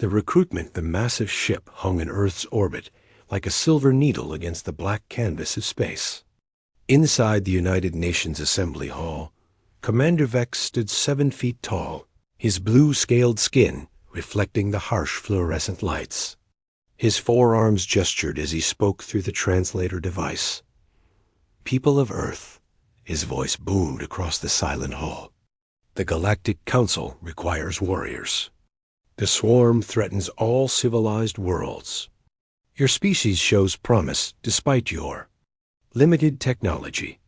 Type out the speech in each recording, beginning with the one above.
The recruitment, the massive ship, hung in Earth's orbit like a silver needle against the black canvas of space. Inside the United Nations Assembly Hall, Commander Vex stood 7 feet tall, his blue-scaled skin reflecting the harsh fluorescent lights. His forearms gestured as he spoke through the translator device. "People of Earth," his voice boomed across the silent hall. "The Galactic Council requires warriors. The swarm threatens all civilized worlds. Your species shows promise despite your limited technology."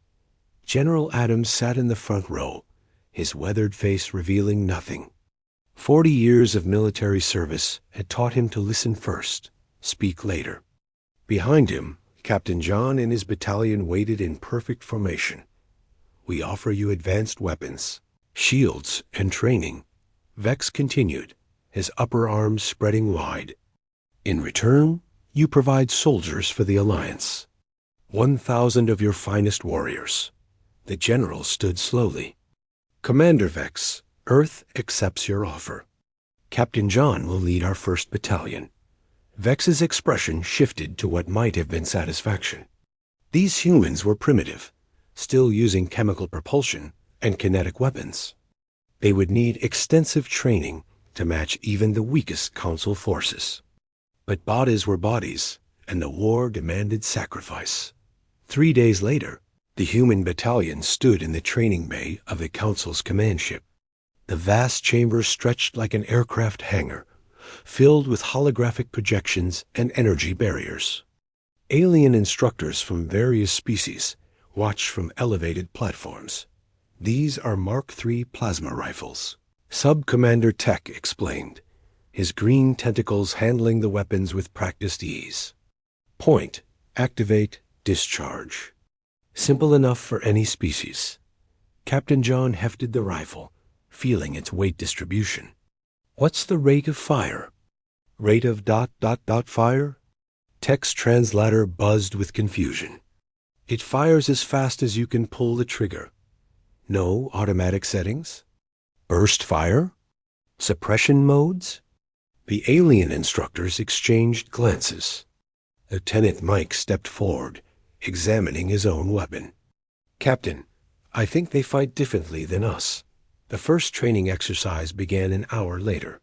General Adams sat in the front row, his weathered face revealing nothing. 40 years of military service had taught him to listen first, speak later. Behind him, Captain John and his battalion waited in perfect formation. "We offer you advanced weapons, shields, and training," Vex continued, his upper arms spreading wide. "In return, you provide soldiers for the Alliance. 1,000 of your finest warriors." The general stood slowly. "Commander Vex, Earth accepts your offer. Captain John will lead our 1st Battalion." Vex's expression shifted to what might have been satisfaction. These humans were primitive, still using chemical propulsion and kinetic weapons. They would need extensive training to match even the weakest Council forces. But bodies were bodies, and the war demanded sacrifice. 3 days later, the human battalion stood in the training bay of the Council's command ship. The vast chamber stretched like an aircraft hangar, filled with holographic projections and energy barriers. Alien instructors from various species watched from elevated platforms. "These are Mark III plasma rifles," Sub-Commander Tech explained, his green tentacles handling the weapons with practiced ease. "Point, activate, discharge." Simple enough for any species. Captain John hefted the rifle, feeling its weight distribution. "What's the rate of fire?" "Rate of ... fire?" Tech's translator buzzed with confusion. "It fires as fast as you can pull the trigger. No automatic settings? Burst fire? Suppression modes?" The alien instructors exchanged glances. Lieutenant Mike stepped forward, examining his own weapon. "Captain, I think they fight differently than us." The first training exercise began an hour later.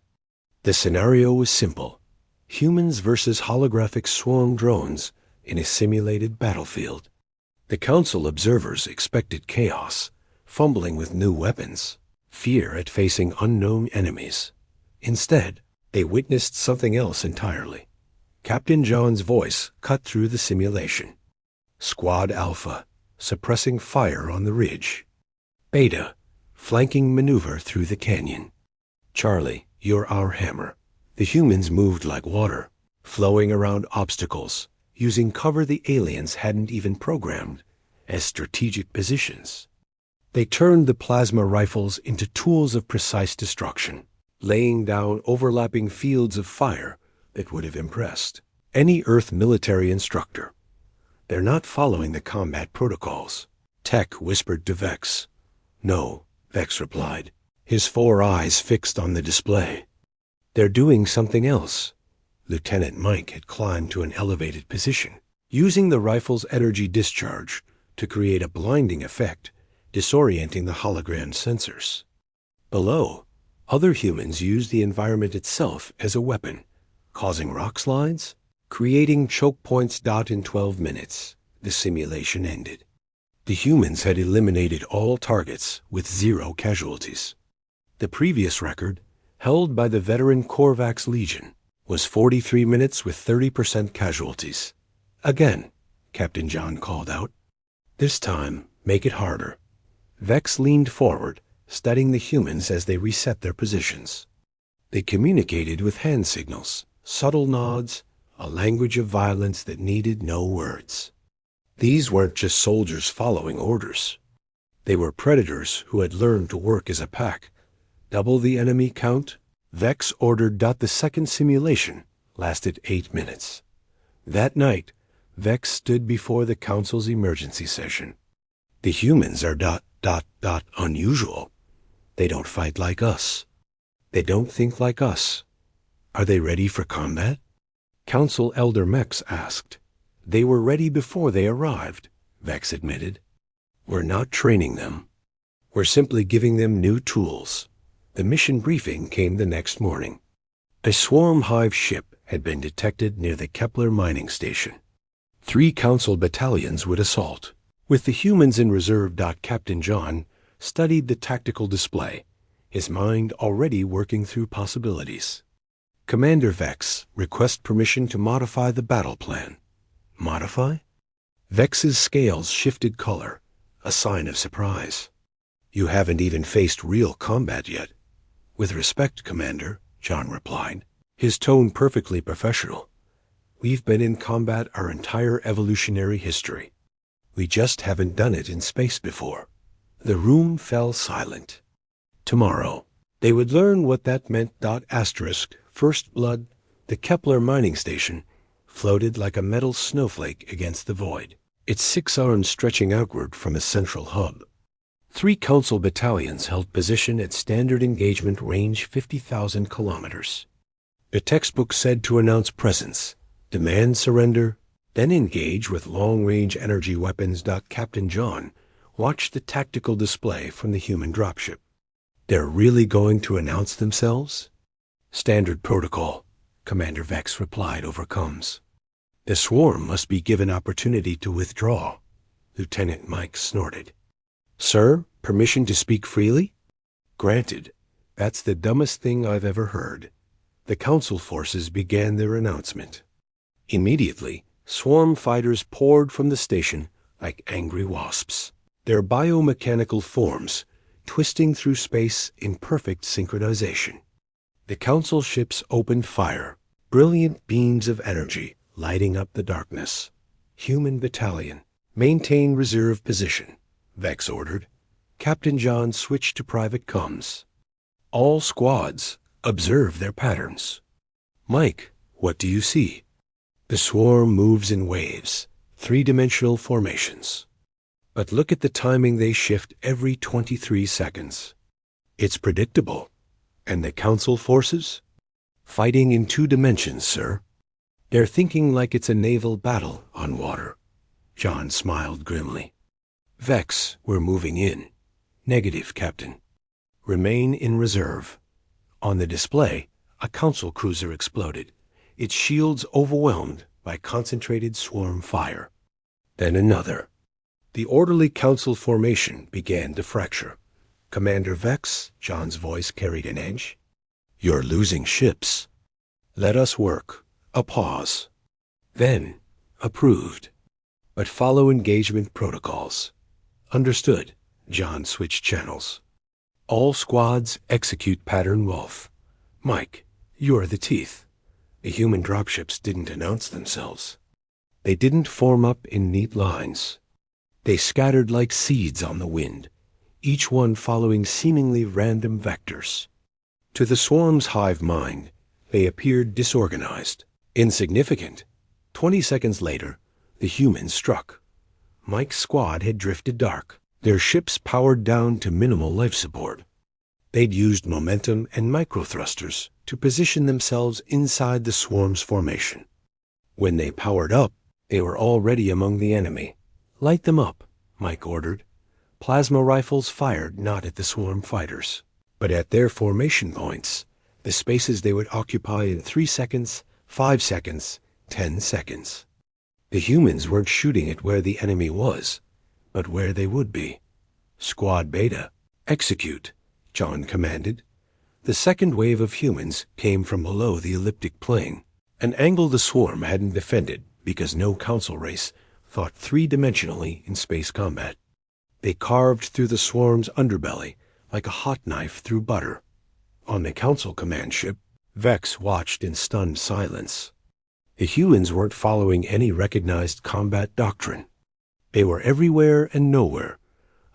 The scenario was simple: humans versus holographic swarm drones in a simulated battlefield. The Council observers expected chaos, fumbling with new weapons, fear at facing unknown enemies. Instead, they witnessed something else entirely. Captain John's voice cut through the simulation. "Squad Alpha, suppressing fire on the ridge. Beta, flanking maneuver through the canyon. Charlie, you're our hammer." The humans moved like water, flowing around obstacles, using cover the aliens hadn't even programmed as strategic positions. They turned the plasma rifles into tools of precise destruction, laying down overlapping fields of fire that would have impressed any Earth military instructor. "They're not following the combat protocols," Tech whispered to Vex. "No," Vex replied, his 4 eyes fixed on the display. "They're doing something else." Lieutenant Mike had climbed to an elevated position, using the rifle's energy discharge to create a blinding effect, disorienting the hologram sensors. Below, other humans used the environment itself as a weapon, causing rock slides, creating choke points. In 12 minutes, the simulation ended. The humans had eliminated all targets with 0 casualties. The previous record, held by the veteran Korvax Legion, was 43 minutes with 30% casualties. "Again," Captain John called out. "This time, make it harder." Vex leaned forward, studying the humans as they reset their positions. They communicated with hand signals, subtle nods, a language of violence that needed no words. These weren't just soldiers following orders. They were predators who had learned to work as a pack. "Double the enemy count," Vex ordered. The second simulation lasted 8 minutes. That night, Vex stood before the Council's emergency session. "The humans are ... unusual. They don't fight like us. They don't think like us. Are they ready for combat? Council Elder Mex asked. They were ready before they arrived, Vex admitted. We're not training them. We're simply giving them new tools. The mission briefing came the next morning. A swarm hive ship had been detected near the Kepler mining station. 3 Council battalions would assault. With the humans in reserve, Captain John studied the tactical display, his mind already working through possibilities. Commander Vex, request permission to modify the battle plan. Modify? Vex's scales shifted color, a sign of surprise. You haven't even faced real combat yet. With respect, Commander, John replied, his tone perfectly professional. We've been in combat our entire evolutionary history. We just haven't done it in space before. The room fell silent. Tomorrow, they would learn what that meant. First blood, the Kepler mining station, floated like a metal snowflake against the void, its 6 arms stretching outward from a central hub. 3 Council battalions held position at standard engagement range 50,000 kilometers. The textbook said to announce presence, demand surrender, then engage with long-range energy weapons. Captain John watched the tactical display from the human dropship. They're really going to announce themselves? Standard protocol, Commander Vex replied over comms. The swarm must be given opportunity to withdraw, Lieutenant Mike snorted. Sir, permission to speak freely? Granted. That's the dumbest thing I've ever heard. The Council forces began their announcement. Immediately, swarm fighters poured from the station like angry wasps, their biomechanical forms twisting through space in perfect synchronization. The Council ships opened fire, brilliant beams of energy lighting up the darkness. Human battalion, maintain reserve position, Vex ordered. Captain John switched to private comms. All squads, observe their patterns. Mike, what do you see? The swarm moves in waves, 3-dimensional formations. But look at the timing, they shift every 23 seconds. It's predictable. And the Council forces? Fighting in 2 dimensions, sir. They're thinking like it's a naval battle on water. John smiled grimly. Vex, we're moving in. Negative, Captain. Remain in reserve. On the display, a Council cruiser exploded, its shields overwhelmed by concentrated swarm fire. Then another. The orderly Council formation began to fracture. Commander Vex, John's voice carried an edge. You're losing ships. Let us work. A pause. Then, approved. But follow engagement protocols. Understood. John switched channels. All squads execute pattern Wolf. Mike, you're the teeth. The human dropships didn't announce themselves. They didn't form up in neat lines. They scattered like seeds on the wind, each one following seemingly random vectors. To the swarm's hive mind, they appeared disorganized, insignificant. 20 seconds later, the humans struck. Mike's squad had drifted dark, their ships powered down to minimal life support. They'd used momentum and microthrusters to position themselves inside the swarm's formation. When they powered up, they were already among the enemy. Light them up, Mike ordered. Plasma rifles fired not at the swarm fighters, but at their formation points, the spaces they would occupy in 3 seconds, 5 seconds, 10 seconds. The humans weren't shooting at where the enemy was, but where they would be. Squad Beta, execute, John commanded. The second wave of humans came from below the elliptic plane, an angle the swarm hadn't defended because no Council race thought 3-dimensionally in space combat. They carved through the swarm's underbelly like a hot knife through butter. On the Council command ship, Vex watched in stunned silence. The humans weren't following any recognized combat doctrine. They were everywhere and nowhere,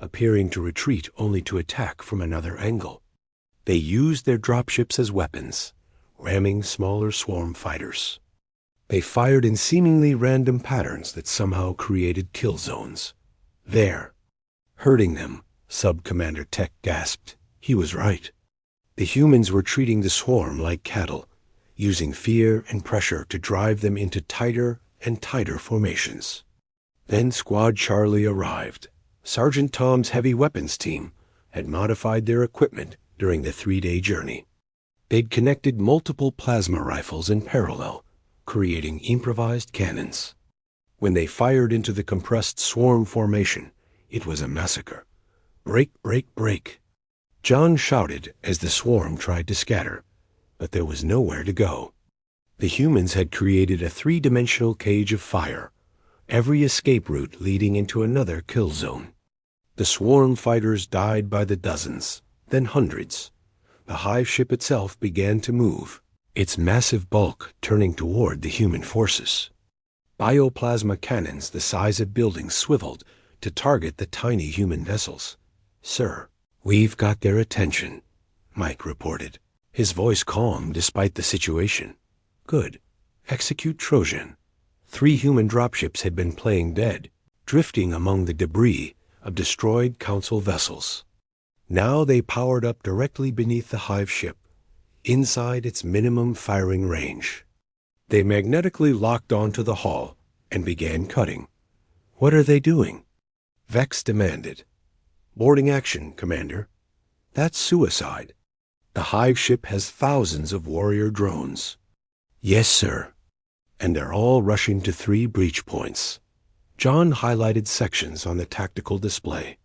appearing to retreat only to attack from another angle. They used their dropships as weapons, ramming smaller swarm fighters. They fired in seemingly random patterns that somehow created kill zones. There. Hurting them, Sub-Commander Tech gasped. He was right. The humans were treating the swarm like cattle, using fear and pressure to drive them into tighter and tighter formations. Then Squad Charlie arrived. Sergeant Tom's heavy weapons team had modified their equipment during the 3-day journey. They'd connected multiple plasma rifles in parallel, creating improvised cannons. When they fired into the compressed swarm formation, it was a massacre. Break, break, break. John shouted as the swarm tried to scatter, but there was nowhere to go. The humans had created a 3-dimensional cage of fire, every escape route leading into another kill zone. The swarm fighters died by the dozens, then hundreds. The hive ship itself began to move, its massive bulk turning toward the human forces. Bioplasma cannons the size of buildings swiveled to target the tiny human vessels. "Sir, we've got their attention," Mike reported, his voice calm despite the situation. "Good. Execute Trojan." 3 human dropships had been playing dead, drifting among the debris of destroyed Council vessels. Now they powered up directly beneath the hive ship, inside its minimum firing range. They magnetically locked onto the hull and began cutting. "What are they doing?" Vex demanded. "Boarding action, Commander." "That's suicide. The hive ship has thousands of warrior drones." "Yes, sir." "And they're all rushing to 3 breach points." John highlighted sections on the tactical display,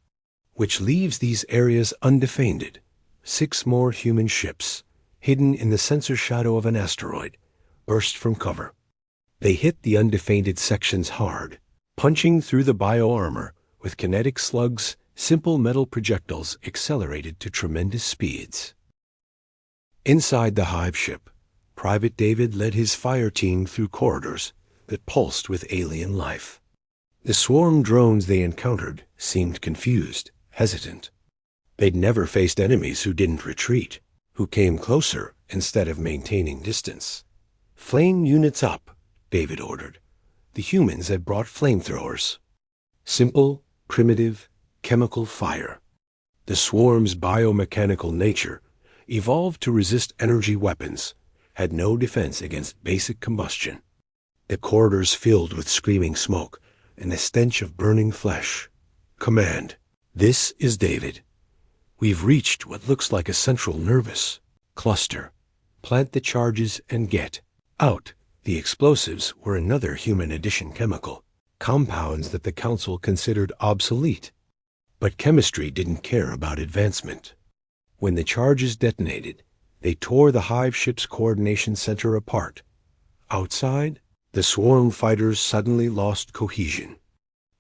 "which leaves these areas undefended. 6 more human ships, hidden in the sensor shadow of an asteroid, burst from cover. They hit the undefended sections hard, punching through the bio-armor with kinetic slugs, simple metal projectiles accelerated to tremendous speeds." Inside the hive ship, Private David led his fire team through corridors that pulsed with alien life. The swarm drones they encountered seemed confused, hesitant. They'd never faced enemies who didn't retreat, who came closer instead of maintaining distance. "Flame units up," David ordered. The humans had brought flamethrowers. Simple, primitive, chemical fire. The swarm's biomechanical nature, evolved to resist energy weapons, had no defense against basic combustion. The corridors filled with screaming smoke and the stench of burning flesh. "Command, this is David. We've reached what looks like a central nervous cluster. Plant the charges and get out." The explosives were another human addition chemical, compounds that the Council considered obsolete. But chemistry didn't care about advancement. When the charges detonated, they tore the hive ship's coordination center apart. Outside, the swarm fighters suddenly lost cohesion.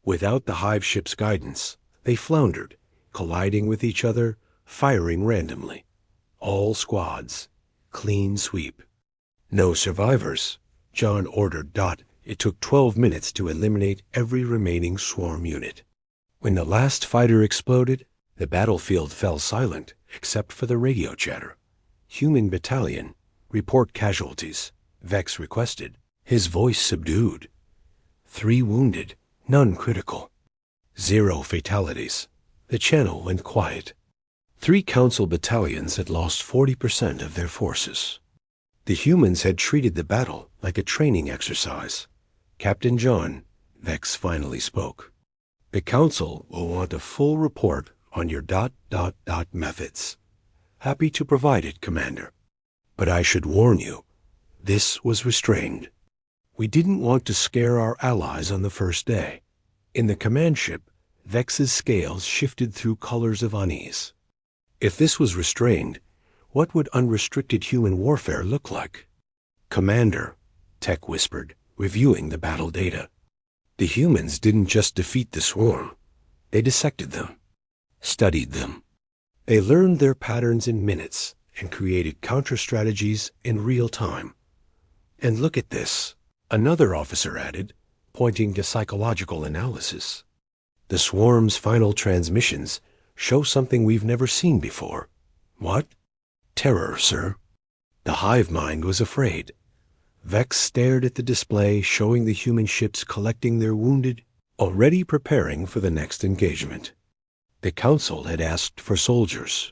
Without the hive ship's guidance, they floundered, colliding with each other, firing randomly. All squads. Clean sweep. "No survivors," John ordered. It took 12 minutes to eliminate every remaining swarm unit. When the last fighter exploded, the battlefield fell silent except for the radio chatter. "Human battalion, report casualties," Vex requested, his voice subdued. 3 wounded, none critical. 0 fatalities. The channel went quiet. 3 Council battalions had lost 40% of their forces. The humans had treated the battle like a training exercise. "Captain John," Vex finally spoke, "the Council will want a full report on your ... methods." "Happy to provide it, Commander. But I should warn you, this was restrained. We didn't want to scare our allies on the first day." In the command ship, Vex's scales shifted through colors of unease. If this was restrained, what would unrestricted human warfare look like? "Commander," Tech whispered, reviewing the battle data. "The humans didn't just defeat the swarm. They dissected them, studied them. They learned their patterns in minutes and created counter-strategies in real time. And look at this," another officer added, pointing to psychological analysis. "The swarm's final transmissions show something we've never seen before." "What?" "Terror, sir." The hive mind was afraid. Vex stared at the display showing the human ships collecting their wounded, already preparing for the next engagement. The Council had asked for soldiers.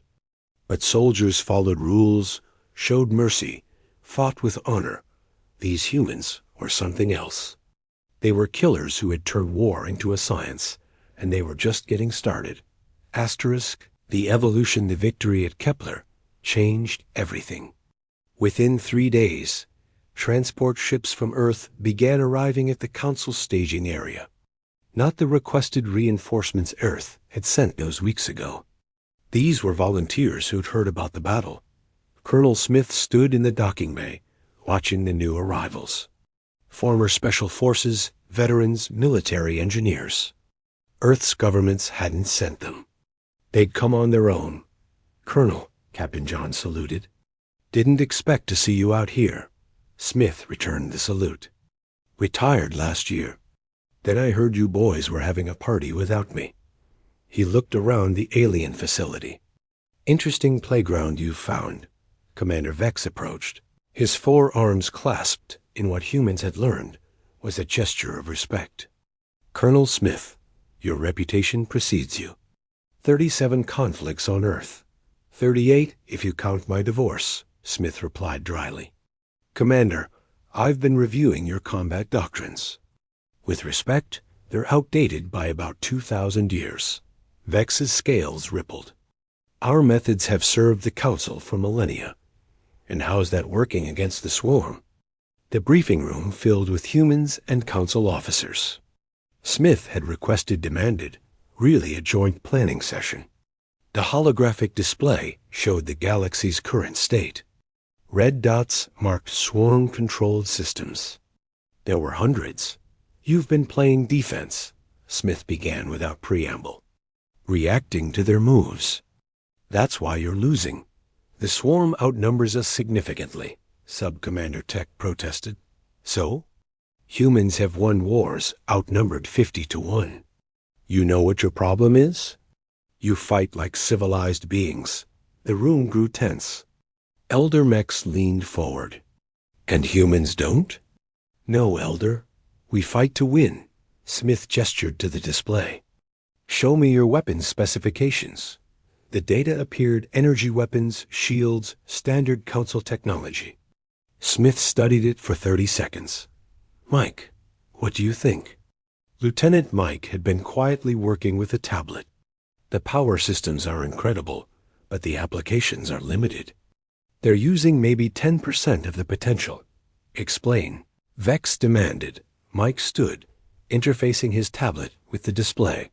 But soldiers followed rules, showed mercy, fought with honor. These humans were something else. They were killers who had turned war into a science, and they were just getting started. The evolution, the victory at Kepler, changed everything. Within 3 days, transport ships from Earth began arriving at the Council staging area. Not the requested reinforcements Earth had sent those weeks ago. These were volunteers who'd heard about the battle. Colonel Smith stood in the docking bay, watching the new arrivals. Former Special Forces, veterans, military engineers. Earth's governments hadn't sent them. They'd come on their own. "Colonel," Captain John saluted. "Didn't expect to see you out here." Smith returned the salute. "Retired last year. Then I heard you boys were having a party without me." He looked around the alien facility. "Interesting playground you've found." Commander Vex approached. His forearms clasped in what humans had learned was a gesture of respect. "Colonel Smith, your reputation precedes you. 37 conflicts on Earth. 38 if you count my divorce," Smith replied dryly. "Commander, I've been reviewing your combat doctrines. With respect, they're outdated by about 2,000 years. Vex's scales rippled. "Our methods have served the Council for millennia. And how's that working against the swarm?" The briefing room filled with humans and Council officers. Smith had demanded, really a joint planning session. The holographic display showed the galaxy's current state. Red dots marked swarm-controlled systems. There were hundreds. "You've been playing defense," Smith began without preamble. "Reacting to their moves. That's why you're losing. The swarm outnumbers us significantly," Sub-Commander Tech protested. "So? Humans have won wars outnumbered 50-1. You know what your problem is? You fight like civilized beings." The room grew tense. Elder Mex leaned forward. "And humans don't?" "No, Elder. We fight to win." Smith gestured to the display. "Show me your weapons specifications." The data appeared: energy weapons, shields, standard Council technology. Smith studied it for 30 seconds. "Mike, what do you think?" Lieutenant Mike had been quietly working with a tablet. "The power systems are incredible, but the applications are limited. They're using maybe 10% of the potential." "Explain," Vex demanded. Mike stood, interfacing his tablet with the display.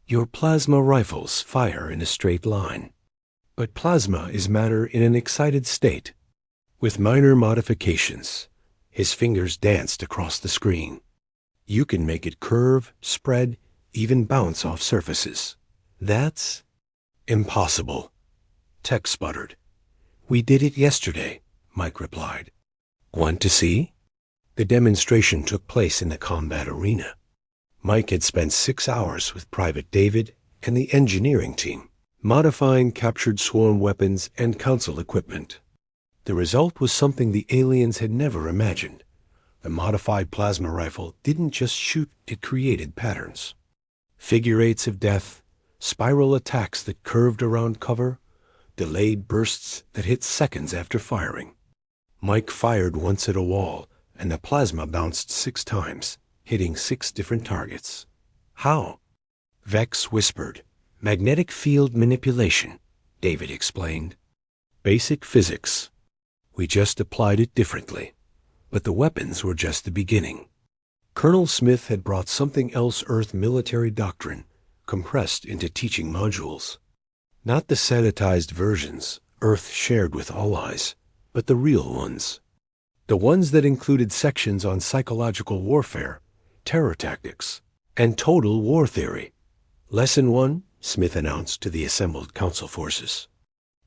"Your plasma rifles fire in a straight line. But plasma is matter in an excited state. With minor modifications," his fingers danced across the screen, "you can make it curve, spread, even bounce off surfaces. That's impossible." Tech sputtered. "We did it yesterday," Mike replied. "Want to see?" The demonstration took place in the combat arena. Mike had spent 6 hours with Private David and the engineering team, modifying captured swarm weapons and Council equipment. The result was something the aliens had never imagined. The modified plasma rifle didn't just shoot, it created patterns. Figure eights of death, spiral attacks that curved around cover, delayed bursts that hit seconds after firing. Mike fired once at a wall, and the plasma bounced 6 times, hitting 6 different targets. "How?" Vex whispered. "Magnetic field manipulation," David explained. "Basic physics. We just applied it differently." But the weapons were just the beginning. Colonel Smith had brought something else: Earth military doctrine, compressed into teaching modules. Not the sanitized versions Earth shared with allies, but the real ones. The ones that included sections on psychological warfare, terror tactics, and total war theory. "Lesson 1, Smith announced to the assembled Council forces.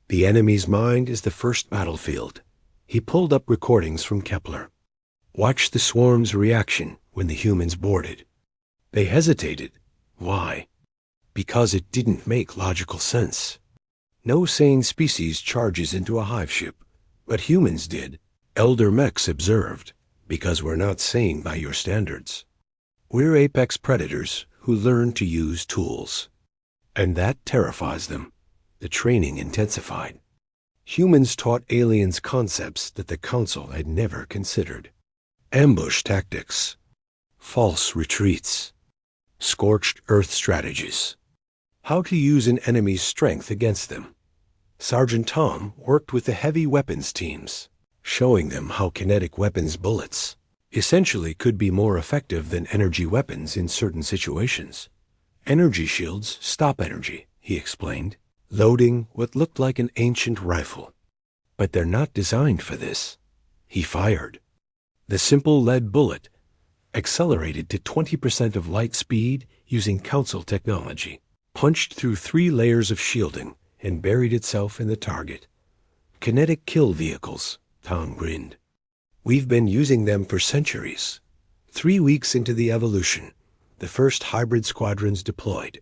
"The enemy's mind is the first battlefield." He pulled up recordings from Kepler. "Watch the swarm's reaction when the humans boarded. They hesitated. Why? Because it didn't make logical sense. No sane species charges into a hive ship, but humans did. Elder Mex observed, because we're not sane by your standards. We're apex predators who learn to use tools. And that terrifies them." The training intensified. Humans taught aliens concepts that the Council had never considered. Ambush tactics, false retreats, scorched earth strategies. How to use an enemy's strength against them. Sergeant Tom worked with the heavy weapons teams, showing them how kinetic weapons bullets essentially could be more effective than energy weapons in certain situations. Energy shields stop energy, he explained, loading what looked like an ancient rifle. But they're not designed for this. He fired. The simple lead bullet accelerated to 20% of light speed using Council technology, punched through 3 layers of shielding, and buried itself in the target. Kinetic kill vehicles, Tom grinned. We've been using them for centuries. 3 weeks into the evolution, the first hybrid squadrons deployed.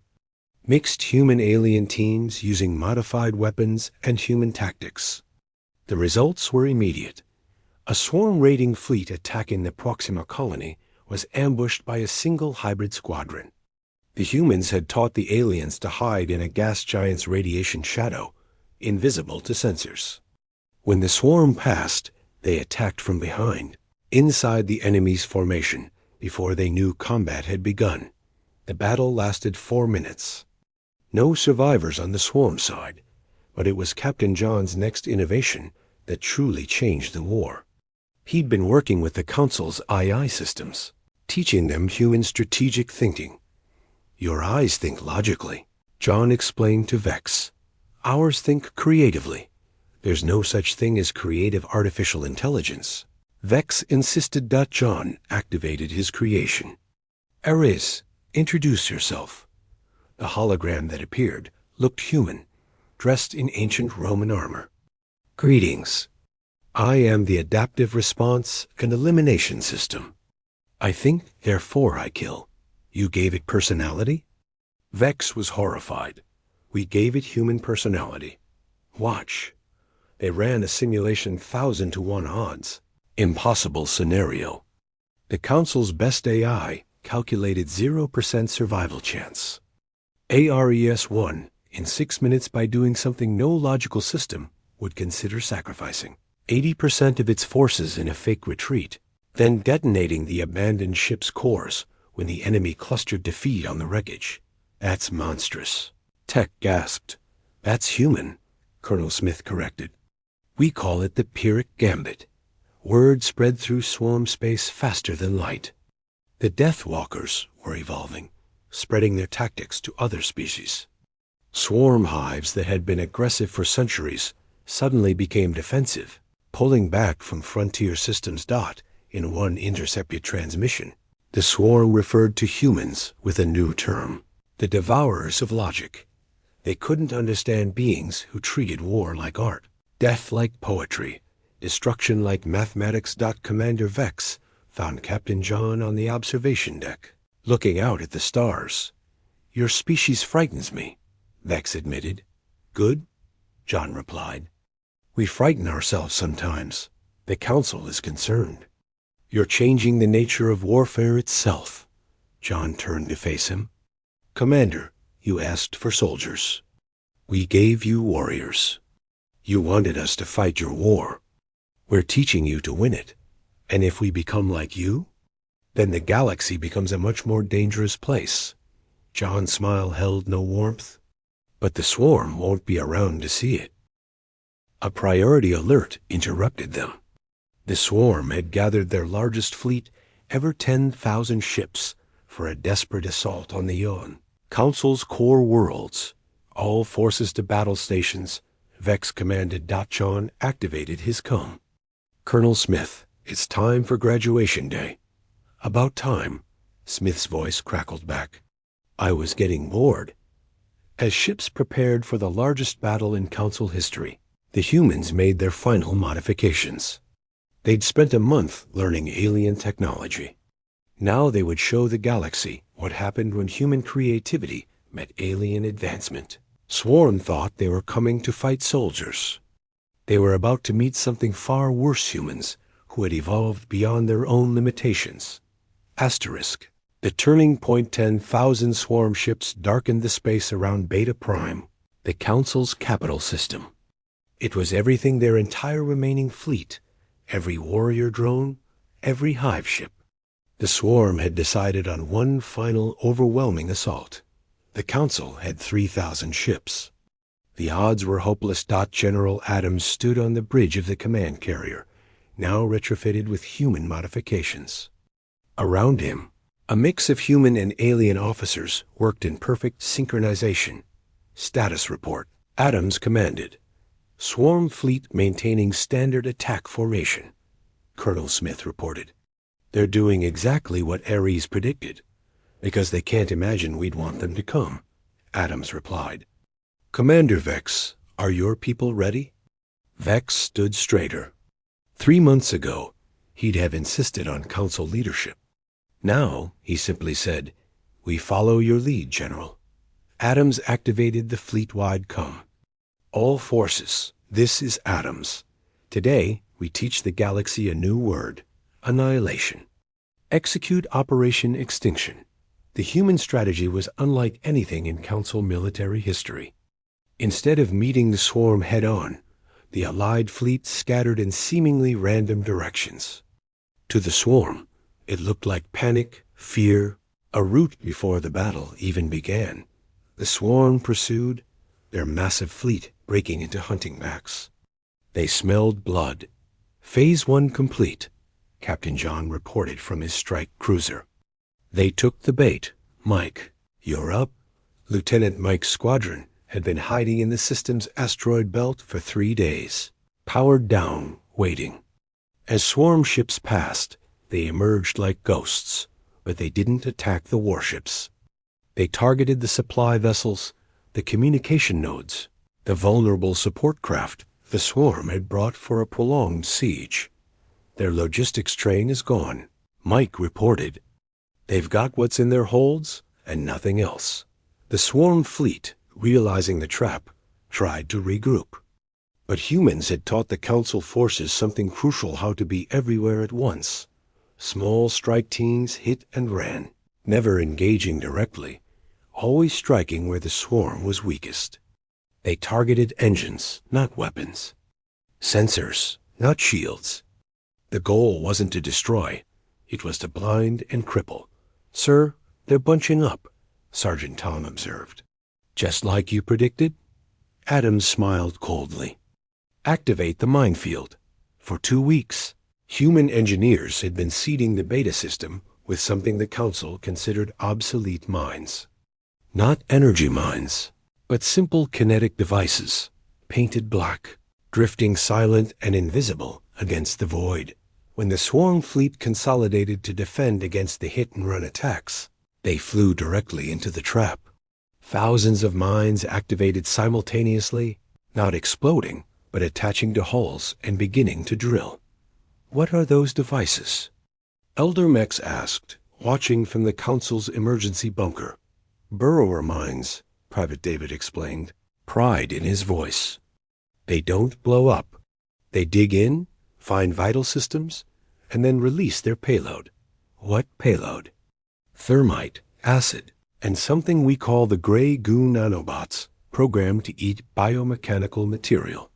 Mixed human-alien teams using modified weapons and human tactics. The results were immediate. A swarm-raiding fleet attacking the Proxima colony was ambushed by a single hybrid squadron. The humans had taught the aliens to hide in a gas giant's radiation shadow, invisible to sensors. When the swarm passed, they attacked from behind, inside the enemy's formation, before they knew combat had begun. The battle lasted 4 minutes. No survivors on the swarm side, but it was Captain John's next innovation that truly changed the war. He'd been working with the Council's II systems, teaching them human strategic thinking. Your eyes think logically, John explained to Vex. Ours think creatively. There's no such thing as creative artificial intelligence. Vex insisted that John activated his creation. Ares, introduce yourself. The hologram that appeared looked human, dressed in ancient Roman armor. Greetings. I am the adaptive response and elimination system. I think, therefore I kill. You gave it personality? Vex was horrified. We gave it human personality. Watch. They ran a simulation 1,000 to 1 odds. Impossible scenario. The Council's best AI calculated 0% survival chance. ARES won in 6 minutes by doing something no logical system would consider sacrificing. 80% of its forces in a fake retreat, then detonating the abandoned ship's cores when the enemy clustered defeat on the wreckage. That's monstrous. Tech gasped. That's human, Colonel Smith corrected. We call it the Pyrrhic Gambit. Word spread through swarm space faster than light. The Death Walkers were evolving, spreading their tactics to other species. Swarm hives that had been aggressive for centuries suddenly became defensive, pulling back from Frontier Systems in one intercepted transmission. The swarm referred to humans with a new term, the devourers of logic. They couldn't understand beings who treated war like art, death like poetry, destruction like mathematics. Commander Vex found Captain John on the observation deck, looking out at the stars. Your species frightens me, Vex admitted. Good, John replied. We frighten ourselves sometimes. The Council is concerned. You're changing the nature of warfare itself. John turned to face him. Commander, you asked for soldiers. We gave you warriors. You wanted us to fight your war. We're teaching you to win it. And if we become like you, then the galaxy becomes a much more dangerous place. John's smile held no warmth. But the swarm won't be around to see it. A priority alert interrupted them. The swarm had gathered their largest fleet, ever 10,000 ships, for a desperate assault on the Yon. Council's core worlds, all forces to battle stations. Vex commanded John activated his com. Colonel Smith, it's time for graduation day. About time, Smith's voice crackled back. I was getting bored. As ships prepared for the largest battle in Council history, the humans made their final modifications. They'd spent a month learning alien technology. Now they would show the galaxy what happened when human creativity met alien advancement. Swarm thought they were coming to fight soldiers. They were about to meet something far worse, humans who had evolved beyond their own limitations. Asterisk. The turning point. 10,000 swarm ships darkened the space around Beta Prime, the Council's capital system. It was everything their entire remaining fleet, every warrior drone, every hive ship. The swarm had decided on one final overwhelming assault. The Council had 3,000 ships. The odds were hopeless. General Adams stood on the bridge of the command carrier, now retrofitted with human modifications. Around him, a mix of human and alien officers worked in perfect synchronization. Status report. Adams commanded. Swarm fleet maintaining standard attack formation. Colonel Smith reported. They're doing exactly what Ares predicted, because they can't imagine we'd want them to come, Adams replied. Commander Vex, are your people ready? Vex stood straighter. 3 months ago, he'd have insisted on Council leadership. Now, he simply said, we follow your lead, General. Adams activated the fleet-wide comm. All forces, this is Adams. Today, we teach the galaxy a new word, annihilation. Execute Operation Extinction. The human strategy was unlike anything in Council military history. Instead of meeting the swarm head-on, the Allied fleet scattered in seemingly random directions. To the swarm, it looked like panic, fear, a rout before the battle even began. The swarm pursued, their massive fleet breaking into hunting packs. They smelled blood. Phase 1 complete, Captain John reported from his strike cruiser. They took the bait. Mike, you're up? Lieutenant Mike's squadron had been hiding in the system's asteroid belt for 3 days, powered down, waiting. As swarm ships passed, they emerged like ghosts, but they didn't attack the warships. They targeted the supply vessels, the communication nodes, the vulnerable support craft the swarm had brought for a prolonged siege. Their logistics train is gone, Mike reported. They've got what's in their holds and nothing else. The swarm fleet, realizing the trap, tried to regroup. But humans had taught the Council forces something crucial: how to be everywhere at once. Small strike teams hit and ran, never engaging directly, always striking where the swarm was weakest. They targeted engines, not weapons. Sensors, not shields. The goal wasn't to destroy. It was to blind and cripple. Sir, they're bunching up, Sergeant Tom observed. Just like you predicted? Adams smiled coldly. Activate the minefield. For 2 weeks, human engineers had been seeding the beta system with something the Council considered obsolete mines. Not energy mines, but simple kinetic devices, painted black, drifting silent and invisible against the void. When the swarm fleet consolidated to defend against the hit-and-run attacks, they flew directly into the trap. Thousands of mines activated simultaneously, not exploding, but attaching to hulls and beginning to drill. What are those devices? Elder Mex asked, watching from the Council's emergency bunker. Burrower mines, Private David explained, pride in his voice. They don't blow up. They dig in, find vital systems, and then release their payload. What payload? Thermite, acid, and something we call the gray goo nanobots, programmed to eat biomechanical material.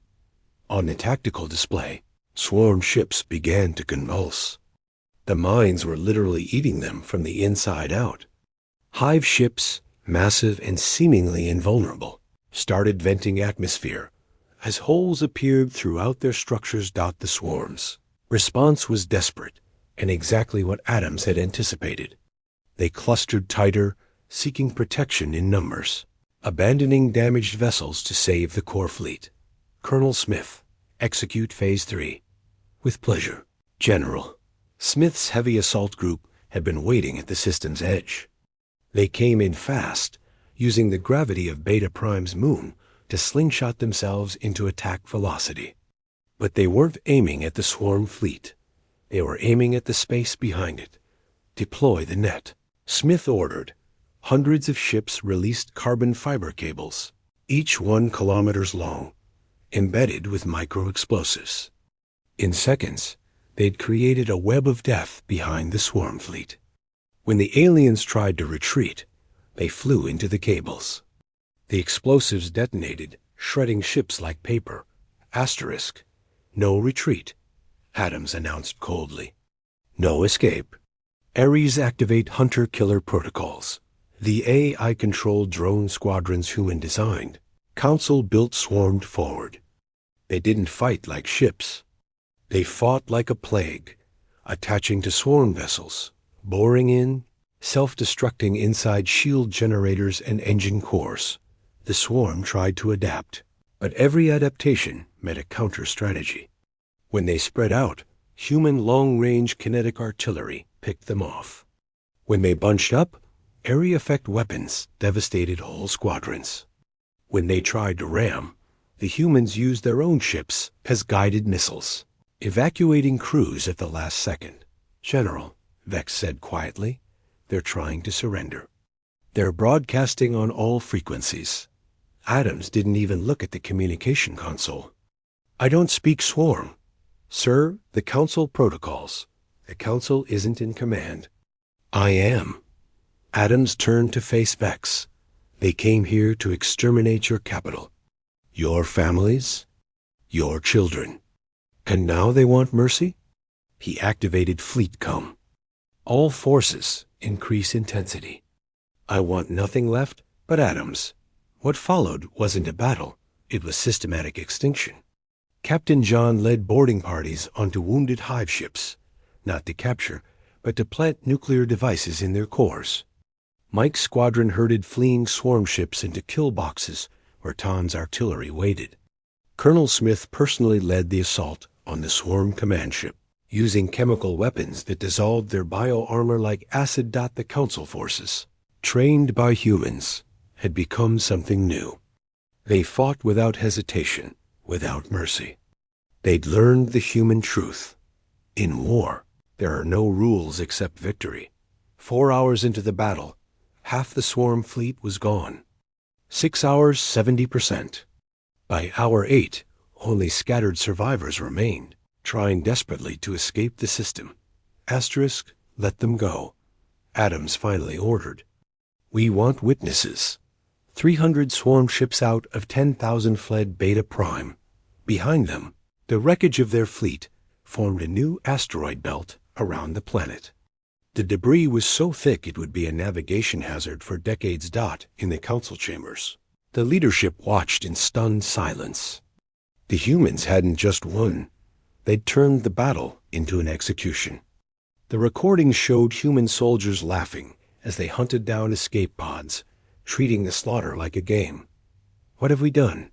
On the tactical display, swarm ships began to convulse. The mines were literally eating them from the inside out. Hive ships, massive and seemingly invulnerable, started venting atmosphere as holes appeared throughout their structures. The swarms. Response was desperate, and exactly what Adams had anticipated. They clustered tighter, seeking protection in numbers, abandoning damaged vessels to save the core fleet. Colonel Smith, execute Phase 3. With pleasure, General. Smith's heavy assault group had been waiting at the system's edge. They came in fast, using the gravity of Beta Prime's moon to slingshot themselves into attack velocity. But they weren't aiming at the swarm fleet. They were aiming at the space behind it. Deploy the net, Smith ordered. Hundreds of ships released carbon fiber cables, each 1 kilometer long, embedded with micro-explosives. In seconds, they'd created a web of death behind the swarm fleet. When the aliens tried to retreat, they flew into the cables. The explosives detonated, shredding ships like paper, Asterisk. No retreat, Adams announced coldly. No escape. Ares activate hunter-killer protocols. The AI-controlled drone squadrons human designed, Council-built swarmed forward. They didn't fight like ships. They fought like a plague, attaching to swarm vessels, boring in, self-destructing inside shield generators and engine cores. The swarm tried to adapt, but every adaptation met a counter-strategy. When they spread out, human long-range kinetic artillery picked them off. When they bunched up, area effect weapons devastated whole squadrons. When they tried to ram, the humans used their own ships as guided missiles, evacuating crews at the last second. General, Vex said quietly, they're trying to surrender. They're broadcasting on all frequencies. Adams didn't even look at the communication console. I don't speak swarm. Sir, the Council protocols. The Council isn't in command. I am. Adams turned to face Vex. They came here to exterminate your capital, your families, your children. And now they want mercy? He activated Fleet Com. All forces increase intensity. I want nothing left but atoms. What followed wasn't a battle, it was systematic extinction. Captain John led boarding parties onto wounded hive ships, not to capture, but to plant nuclear devices in their cores. Mike's squadron herded fleeing swarm ships into kill boxes where Ton's artillery waited. Colonel Smith personally led the assault on the swarm command ship, using chemical weapons that dissolved their bio-armor like acid. The Council forces, trained by humans, had become something new. They fought without hesitation, without mercy. They'd learned the human truth. In war, there are no rules except victory. 4 hours into the battle, half the swarm fleet was gone. 6 hours, 70%. By hour 8, only scattered survivors remained, trying desperately to escape the system. Asterisk, let them go. Adams finally ordered. We want witnesses. 300 swarm ships out of 10,000 fled Beta Prime. Behind them, the wreckage of their fleet formed a new asteroid belt around the planet. The debris was so thick it would be a navigation hazard for decades. In the Council chambers, the leadership watched in stunned silence. The humans hadn't just won. They'd turned the battle into an execution. The recordings showed human soldiers laughing as they hunted down escape pods, treating the slaughter like a game. What have we done?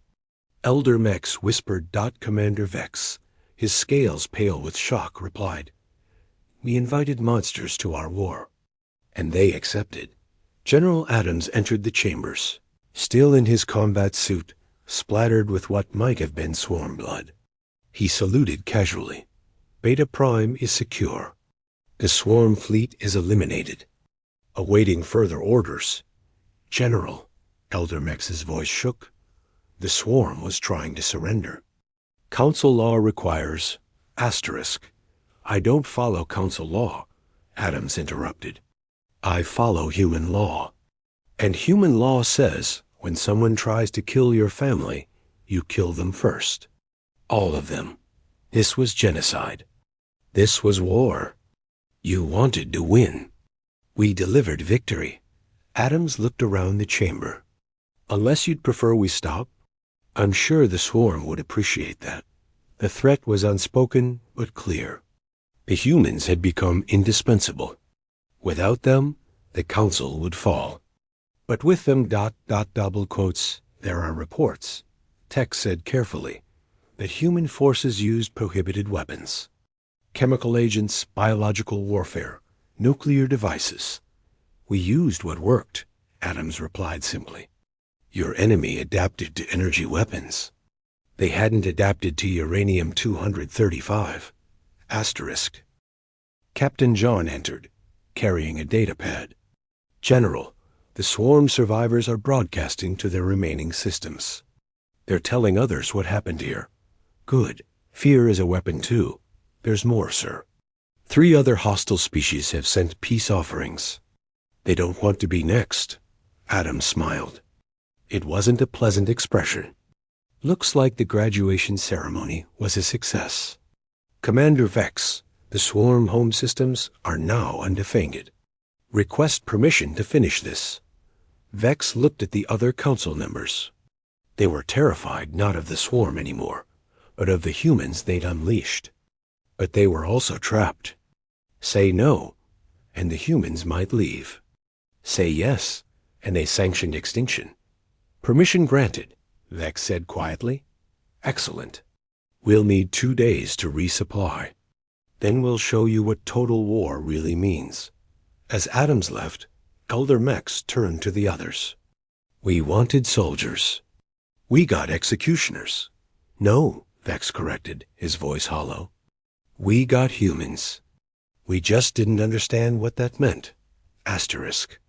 Elder Mex whispered. Commander Vex, his scales pale with shock, replied, We invited monsters to our war, and they accepted. General Adams entered the chambers, still in his combat suit, splattered with what might have been swarm blood. He saluted casually. Beta Prime is secure. The swarm fleet is eliminated. Awaiting further orders. General, Elder Mex's voice shook. The swarm was trying to surrender. Council law requires... Asterisk. I don't follow Council law, Adams interrupted. I follow human law. And human law says when someone tries to kill your family, you kill them first. All of them. This was genocide. This was war. You wanted to win. We delivered victory. Adams looked around the chamber. Unless you'd prefer we stop, I'm sure the swarm would appreciate that. The threat was unspoken but clear. The humans had become indispensable. Without them, the Council would fall. But with them, double quotes, there are reports, Tech said carefully, that human forces used prohibited weapons. Chemical agents, biological warfare, nuclear devices. We used what worked, Adams replied simply. Your enemy adapted to energy weapons. They hadn't adapted to uranium-235. Asterisk. Captain John entered, carrying a data pad. General, the swarm survivors are broadcasting to their remaining systems. They're telling others what happened here. Good. Fear is a weapon too. There's more, sir. 3 other hostile species have sent peace offerings. They don't want to be next. Adams smiled. It wasn't a pleasant expression. Looks like the graduation ceremony was a success. Commander Vex, the swarm home systems are now undefended. Request permission to finish this. Vex looked at the other council members. They were terrified not of the swarm anymore, but of the humans they'd unleashed. But they were also trapped. Say no, and the humans might leave. Say yes, and they sanctioned extinction. Permission granted, Vex said quietly. Excellent. We'll need 2 days to resupply. Then we'll show you what total war really means. As Adams left, Elder Mex turned to the others. We wanted soldiers. We got executioners. No, Vex corrected, his voice hollow. We got humans. We just didn't understand what that meant. Asterisk.